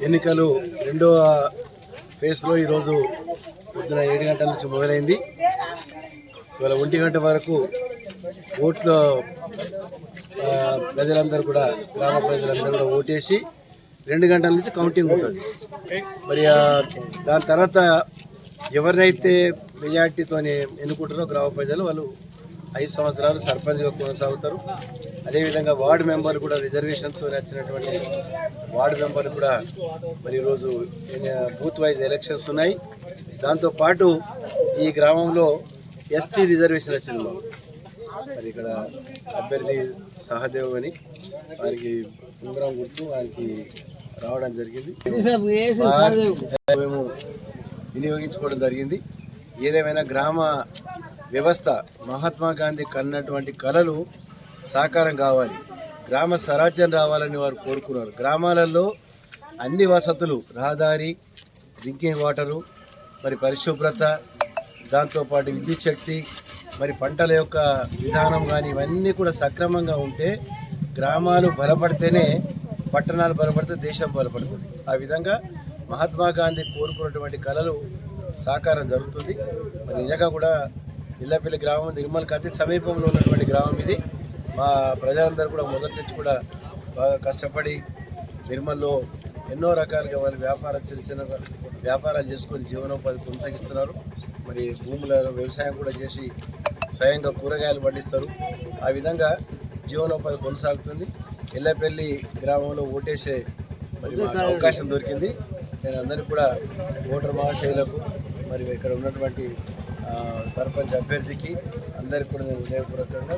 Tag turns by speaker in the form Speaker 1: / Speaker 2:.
Speaker 1: ఎన్నికలు రెండవ ఫేజ్లో ఈరోజు పొద్దున 7 గంటల నుంచి మొదలైంది. ఇవాళ 1 గంట వరకు ఓట్ల ప్రజలందరూ కూడా గ్రామ ప్రజలందరూ కూడా ఓటేసి 2 గంటల నుంచి కౌంటింగ్ ఉంటుంది. మరి దాని తర్వాత ఎవరినైతే మెజార్టీతో ఎన్నుకుంటారో గ్రామ ప్రజలు వాళ్ళు 5 సంవత్సరాలు సర్పంచ్గా కొనసాగుతారు. అదేవిధంగా వార్డు మెంబర్ కూడా రిజర్వేషన్తో వచ్చినటువంటి వార్డు మెంబర్ కూడా మరి ఈరోజు బూత్ వైజ్ ఎలక్షన్స్ ఉన్నాయి. దాంతోపాటు ఈ గ్రామంలో ఎస్టీ రిజర్వేషన్ వచ్చింది. మరి ఇక్కడ అభ్యర్థి సహదేవ్ అని వారికి ఉంగరం గుర్తు వారికి రావడం జరిగింది, మేము వినియోగించుకోవడం జరిగింది. ఏదేమైనా గ్రామ వ్యవస్థ మహాత్మా గాంధీ కన్నటువంటి కళలు సాకారం కావాలి, గ్రామ స్వరాజ్యం రావాలని వారు కోరుకున్నారు. గ్రామాలలో అన్ని వసతులు, రహదారి, డ్రింకింగ్ వాటరు, మరి పరిశుభ్రత, దాంతోపాటు విద్యుత్ శక్తి, మరి పంటల యొక్క విధానం కానీ ఇవన్నీ కూడా సక్రమంగా ఉంటే గ్రామాలు బలపడితేనే పట్టణాలు బలపడితే దేశం బలపడుతుంది. ఆ విధంగా మహాత్మా గాంధీ కోరుకున్నటువంటి కళలు సాకారం జరుగుతుంది. మరి నిజంగా కూడా ఇల్లపల్లి గ్రామం నిర్మల్కి అతి సమీపంలో ఉన్నటువంటి గ్రామం ఇది. మా ప్రజలందరూ కూడా మొదటి నుంచి కూడా బాగా కష్టపడి నిర్మల్లో ఎన్నో రకాలుగా వాళ్ళు చిన్న చిన్న వ్యాపారాలు చేసుకొని జీవనోపాధి కొనసాగిస్తున్నారు. మరి భూములలో వ్యవసాయం కూడా చేసి స్వయంగా కూరగాయలు పండిస్తారు. ఆ విధంగా జీవనోపాధి కొనసాగుతుంది. ఇల్లపల్లి గ్రామంలో ఓటేసే మరి మాకు అవకాశం దొరికింది. నేను అందరికీ కూడా ఓటర్ మహాశైలకు మరి ఇక్కడ ఉన్నటువంటి సర్పంచ్ అభ్యర్థికి అందరికీ కూడా నేను హృదయపూర్వకంగా